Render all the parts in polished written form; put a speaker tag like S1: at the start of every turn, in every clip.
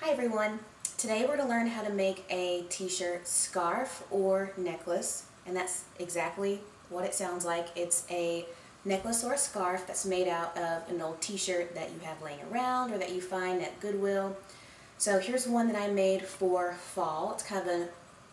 S1: Hi everyone! Today we're going to learn how to make a t-shirt scarf or necklace, and that's exactly what it sounds like. It's a necklace or a scarf that's made out of an old t-shirt that you have laying around or that you find at Goodwill. So here's one that I made for fall. It's kind of a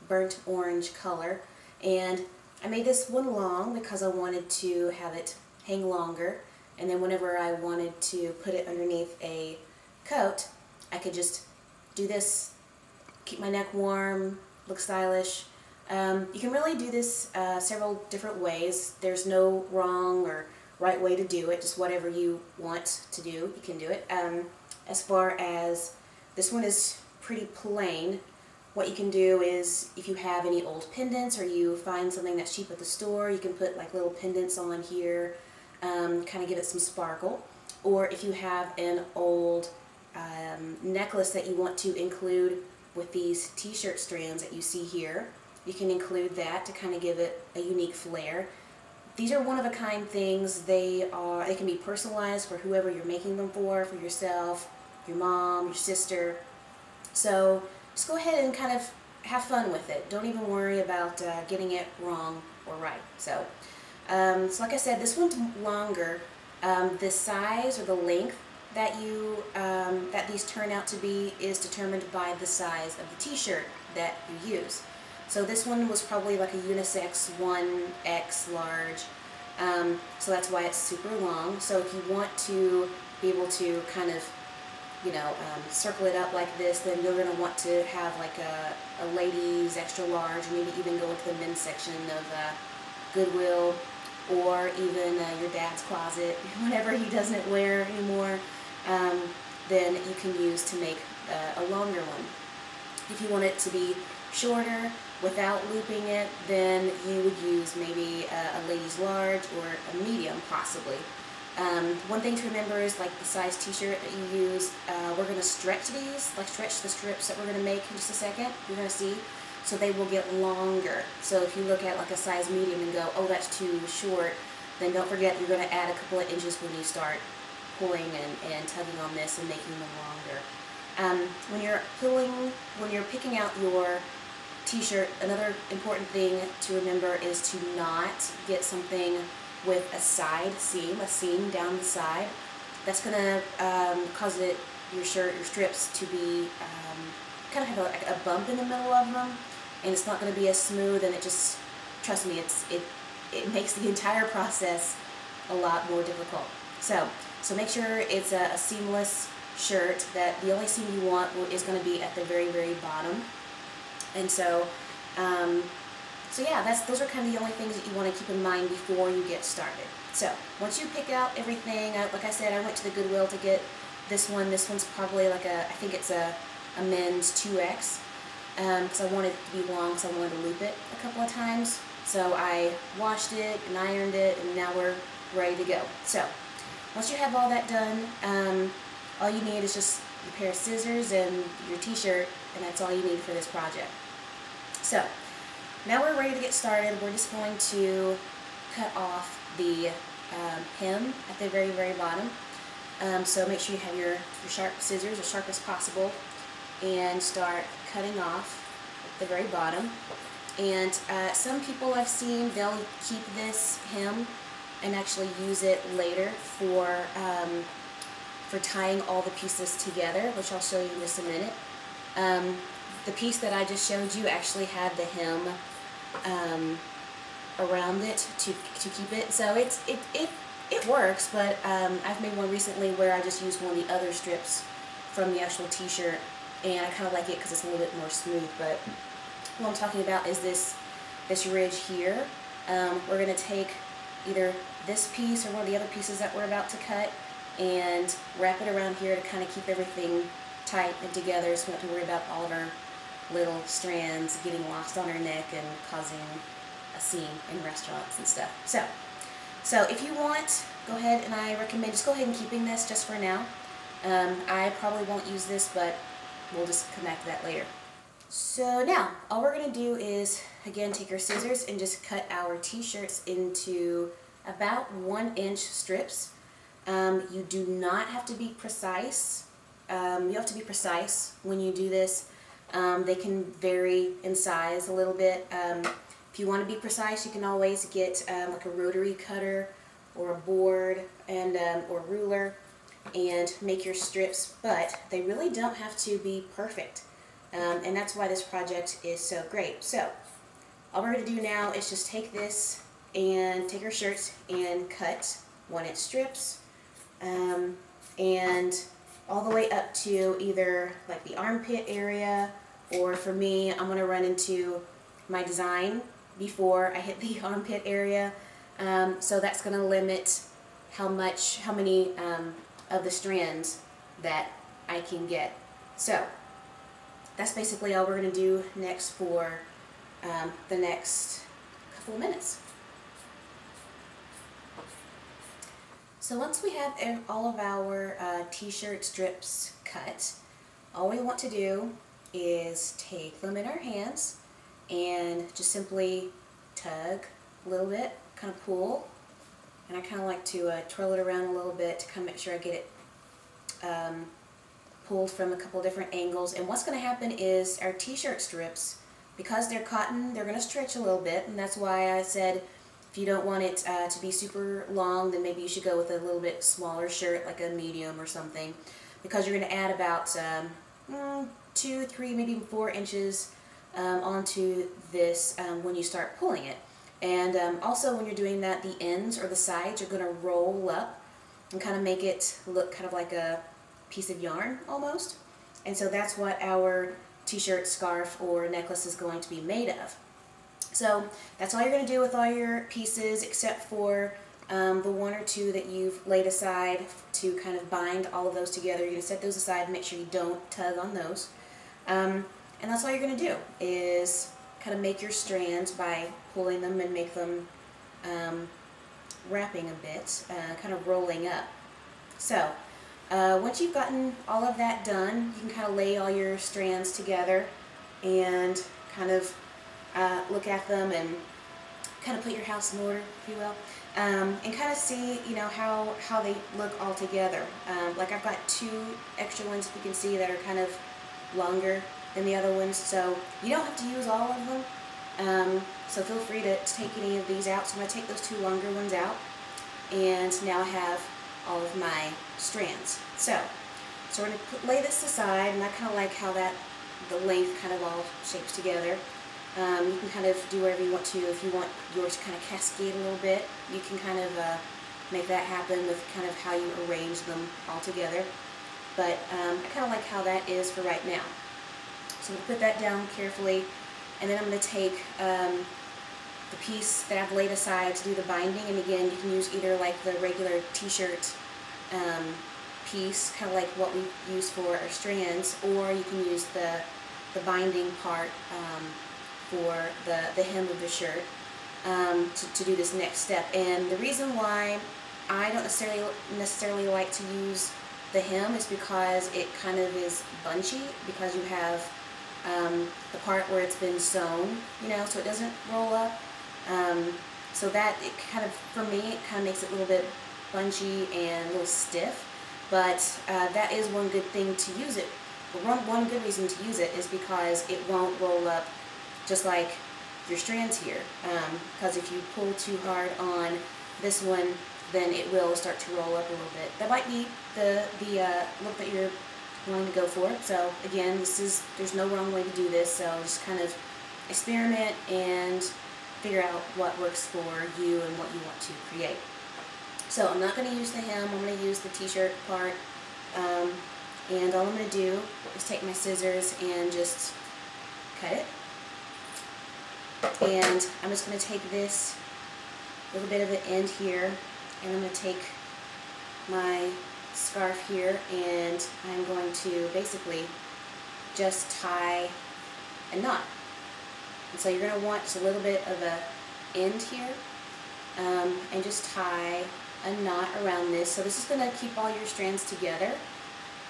S1: burnt orange color, and I made this one long because I wanted to have it hang longer, and then whenever I wanted to put it underneath a coat, I could just do this, keep my neck warm, look stylish. You can really do this several different ways. There's no wrong or right way to do it, just whatever you want to do, you can do it. As far as this one is pretty plain, what you can do is if you have any old pendants or you find something that's cheap at the store, you can put like little pendants on here, kind of give it some sparkle. Or if you have an old necklace that you want to include with these t-shirt strands that you see here, you can include that to kind of give it a unique flair. These are one-of-a-kind things. They can be personalized for whoever you're making them for yourself, your mom, your sister. So just go ahead and kind of have fun with it. Don't even worry about getting it wrong or right. So like I said, this one's longer. The size or the length that these turn out to be is determined by the size of the t-shirt that you use. So this one was probably like a unisex 1X large, so that's why it's super long. So if you want to be able to kind of, circle it up like this, then you're going to want to have like a ladies extra large, or maybe even go into the men's section of Goodwill, or even your dad's closet, whatever he doesn't wear anymore. Then you can use to make a longer one. If you want it to be shorter without looping it, then you would use maybe a ladies large or a medium possibly. One thing to remember is like the size t-shirt that you use, we're going to stretch these, like stretch the strips that we're going to make in just a second, you're going to see, so they will get longer. So if you look at like a size medium and go, oh that's too short, then don't forget you're going to add a couple of inches when you start pulling and tugging on this and making them longer. When you're picking out your t-shirt, another important thing to remember is to not get something with a side seam, a seam down the side. That's going to cause your strips to be kind of have a bump in the middle of them, and it's not going to be as smooth, and it just, trust me, it makes the entire process a lot more difficult. So make sure it's a seamless shirt, that the only seam you want is going to be at the very, very bottom. And so yeah, those are kind of the only things that you want to keep in mind before you get started. So once you pick out everything, like I said, I went to the Goodwill to get this one. This one's probably like I think it's a men's 2X, because I wanted it to be long, because I wanted to loop it a couple of times. So I washed it and ironed it, and now we're ready to go. So once you have all that done, all you need is just a pair of scissors and your t-shirt, and that's all you need for this project. So now we're ready to get started. We're just going to cut off the hem at the very, very bottom. So make sure you have your sharp scissors, as sharp as possible, and start cutting off at the very bottom. And some people I've seen, they'll keep this hem and actually use it later for tying all the pieces together, which I'll show you in just a minute. The piece that I just showed you actually had the hem around it to keep it. So it works, but I've made one recently where I just used one of the other strips from the actual t-shirt, and I kind of like it because it's a little bit more smooth. But what I'm talking about is this ridge here. We're going to take either this piece or one of the other pieces that we're about to cut and wrap it around here to kind of keep everything tight and together, so we don't have to worry about all of our little strands getting lost on our neck and causing a scene in restaurants and stuff. So if you want, go ahead, and I recommend just go ahead and keeping this just for now. I probably won't use this, but we'll just come back to that later. So now, all we're going to do is, again, take our scissors and just cut our t-shirts into about 1-inch strips. You do not have to be precise you have to be precise when you do this. They can vary in size a little bit. If you want to be precise, you can always get like a rotary cutter or a board and or ruler and make your strips, but they really don't have to be perfect. And that's why this project is so great. So all we're going to do now is just take this and take our shirts and cut 1-inch strips, and all the way up to either like the armpit area, or for me, I'm going to run into my design before I hit the armpit area. So that's going to limit how many of the strands that I can get. So that's basically all we're going to do next for the next couple of minutes. So once we have all of our t-shirt strips cut, all we want to do is take them in our hands and just simply tug a little bit, kind of pull, and I kind of like to twirl it around a little bit to kind of make sure I get it pulled from a couple different angles. And what's going to happen is our t-shirt strips, because they're cotton, they're going to stretch a little bit, and that's why I said if you don't want it to be super long, then maybe you should go with a little bit smaller shirt, like a medium or something, because you're going to add about 2, 3, maybe even 4 inches onto this when you start pulling it. And also when you're doing that, the ends or the sides are going to roll up and kind of make it look kind of like a piece of yarn almost. And so that's what our t-shirt, scarf, or necklace is going to be made of. So that's all you're going to do with all your pieces, except for the 1 or 2 that you've laid aside to kind of bind all of those together. You're going to set those aside and make sure you don't tug on those. And that's all you're going to do, is kind of make your strands by pulling them and make them wrapping a bit, kind of rolling up. So once you've gotten all of that done, you can kind of lay all your strands together and kind of look at them and kind of put your house in order, if you will, and kind of see, you know, how they look all together. Like I've got 2 extra ones, if you can see, that are kind of longer than the other ones, so you don't have to use all of them. So feel free to take any of these out. So I'm going to take those 2 longer ones out, and now I have all of my strands. So we're going to lay this aside, and I kind of like how the length kind of all shapes together. You can kind of do whatever you want to. If you want yours to kind of cascade a little bit, you can kind of make that happen with kind of how you arrange them all together. But I kind of like how that is for right now. So I'm going to put that down carefully, and then I'm going to take the piece that I've laid aside to do the binding. And again, you can use either like the regular t-shirt piece, kind of like what we use for our strands, or you can use the binding part for the hem of the shirt to do this next step. And the reason why I don't necessarily like to use the hem is because it kind of is bunchy, because you have the part where it's been sewn, you know, so it doesn't roll up. So that, it kind of, for me, it kind of makes it a little bit bunchy and a little stiff. But that is one good thing to use it. One good reason to use it is because it won't roll up just like your strands here. Because if you pull too hard on this one, then it will start to roll up a little bit. That might be the look that you're wanting to go for. So again, there's no wrong way to do this. So just kind of experiment and figure out what works for you and what you want to create. So I'm not going to use the hem. I'm going to use the t-shirt part. And all I'm going to do is take my scissors and just cut it. And I'm just going to take this little bit of the end here, and I'm going to take my scarf here, and I'm going to basically just tie a knot. And so you're going to want just a little bit of a end here, and just tie a knot around this. So this is going to keep all your strands together,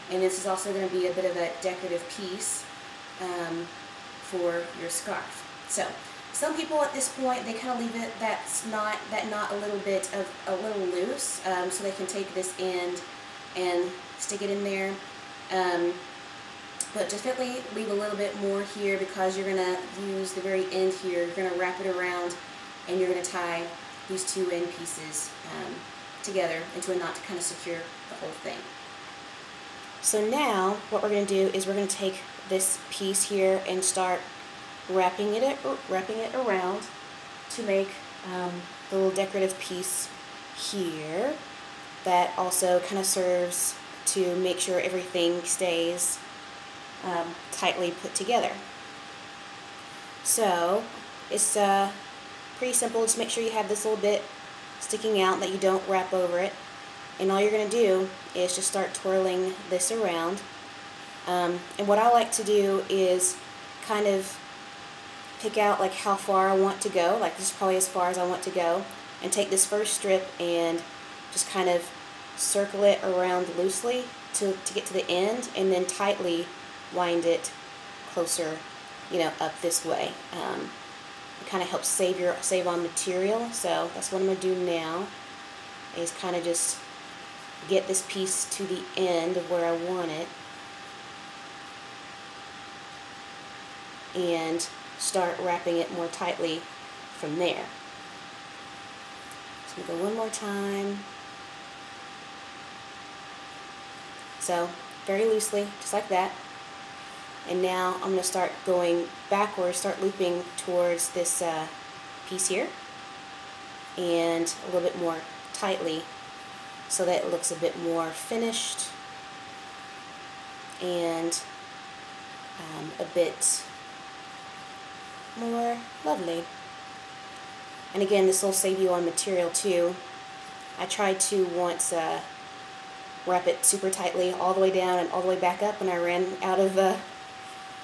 S1: and this is also going to be a bit of a decorative piece for your scarf. So some people at this point, they kind of leave it that knot a little loose, so they can take this end and stick it in there. But definitely leave a little bit more here because you're going to use the very end here. You're going to wrap it around and you're going to tie these two end pieces together into a knot to kind of secure the whole thing. So now what we're going to do is we're going to take this piece here and start wrapping it around to make the little decorative piece here that also kind of serves to make sure everything stays tightly put together. So it's pretty simple. Just make sure you have this little bit sticking out, that you don't wrap over it, and all you're going to do is just start twirling this around. And what I like to do is kind of pick out like how far I want to go, like this is probably as far as I want to go, and take this first strip and just kind of circle it around loosely to get to the end, and then tightly wind it closer, up this way. It kind of helps save on material. So that's what I'm going to do now, is kind of just get this piece to the end of where I want it and start wrapping it more tightly from there. So I'm going to go one more time. So very loosely, just like that. And now I'm going to start going backwards, start looping towards this piece here, and a little bit more tightly so that it looks a bit more finished and a bit more lovely. And again, this will save you on material too. I tried to once wrap it super tightly all the way down and all the way back up, and I ran out of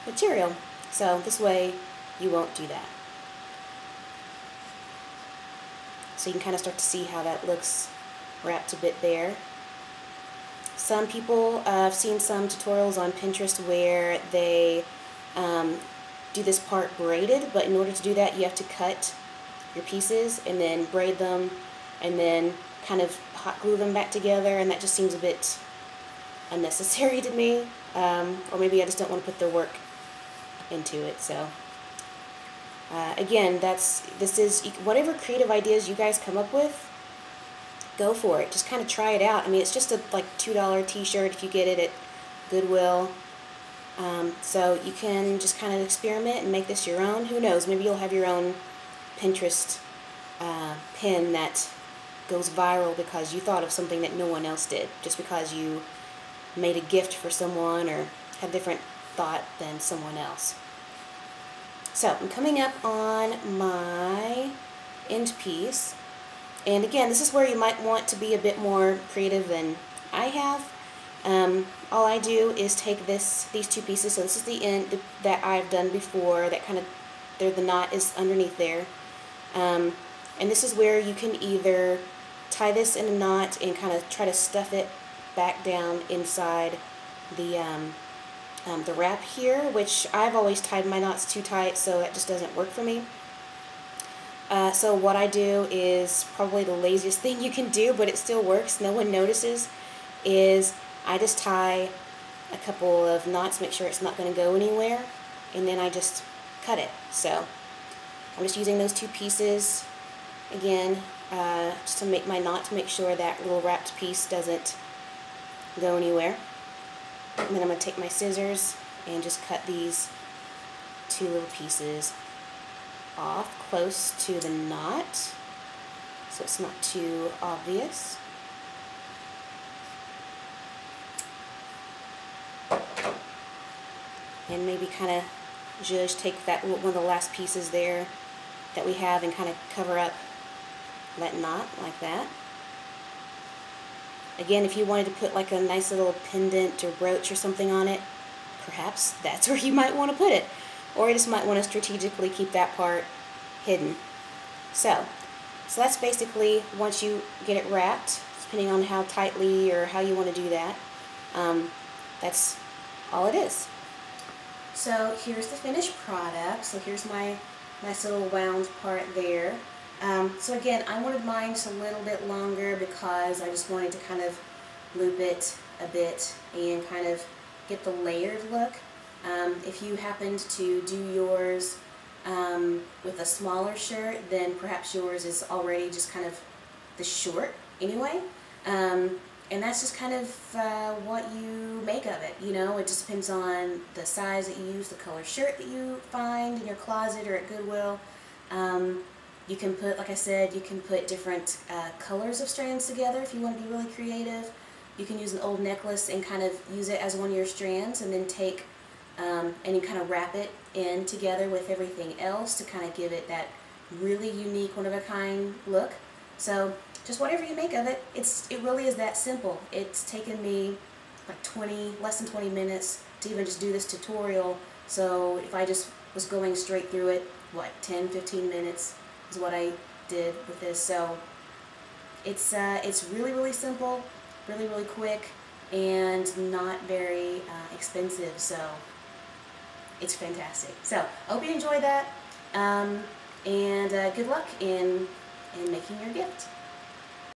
S1: material. So this way you won't do that. So you can kind of start to see how that looks wrapped a bit there. Some people, I've seen some tutorials on Pinterest where they do this part braided, but in order to do that you have to cut your pieces and then braid them and then kind of hot glue them back together, and that just seems a bit unnecessary to me, or maybe I just don't want to put the work into it. So again, this is whatever creative ideas you guys come up with, go for it. Just kind of try it out. I mean, it's just a like $2 t-shirt if you get it at Goodwill. So you can just kind of experiment and make this your own. Who knows, maybe you'll have your own Pinterest pin that goes viral because you thought of something that no one else did, just because you made a gift for someone or had a different thought than someone else. So I'm coming up on my end piece, and again, this is where you might want to be a bit more creative than I have. All I do is take these two pieces. So this is the end that I've done before, that kind of the knot is underneath there, and this is where you can either tie this in a knot and kind of try to stuff it back down inside the wrap here, which I've always tied my knots too tight, so that just doesn't work for me. So what I do is probably the laziest thing you can do, but it still works, no one notices, is I just tie a couple of knots, make sure it's not going to go anywhere, and then I just cut it. So I'm just using those two pieces again, just to make my knot, to make sure that little wrapped piece doesn't go anywhere. And then I'm going to take my scissors and just cut these two little pieces off close to the knot so it's not too obvious. And maybe kind of just take that one of the last pieces there that we have and kind of cover up that knot like that. Again, if you wanted to put like a nice little pendant or brooch or something on it, perhaps that's where you might want to put it. Or you just might want to strategically keep that part hidden. So that's basically, once you get it wrapped, depending on how tightly or how you want to do that, that's all it is. So here's the finished product. So here's my nice little wound part there. So again, I wanted mine just a little bit longer because I just wanted to kind of loop it a bit and kind of get the layered look. If you happened to do yours with a smaller shirt, then perhaps yours is already just kind of the short anyway. And that's just kind of what you make of it. You know, it just depends on the size that you use, the color shirt that you find in your closet or at Goodwill. You can put, like I said, you can put different colors of strands together if you want to be really creative. You can use an old necklace and kind of use it as one of your strands, and then take and you kind of wrap it in together with everything else to kind of give it that really unique, one-of-a-kind look. So just whatever you make of it, it really is that simple. It's taken me like less than 20 minutes to even just do this tutorial. So if I just was going straight through it, what, 10-15 minutes is what I did with this. So it's really, really simple, really, really quick, and not very expensive. So it's fantastic. So I hope you enjoyed that, and good luck in making your gift.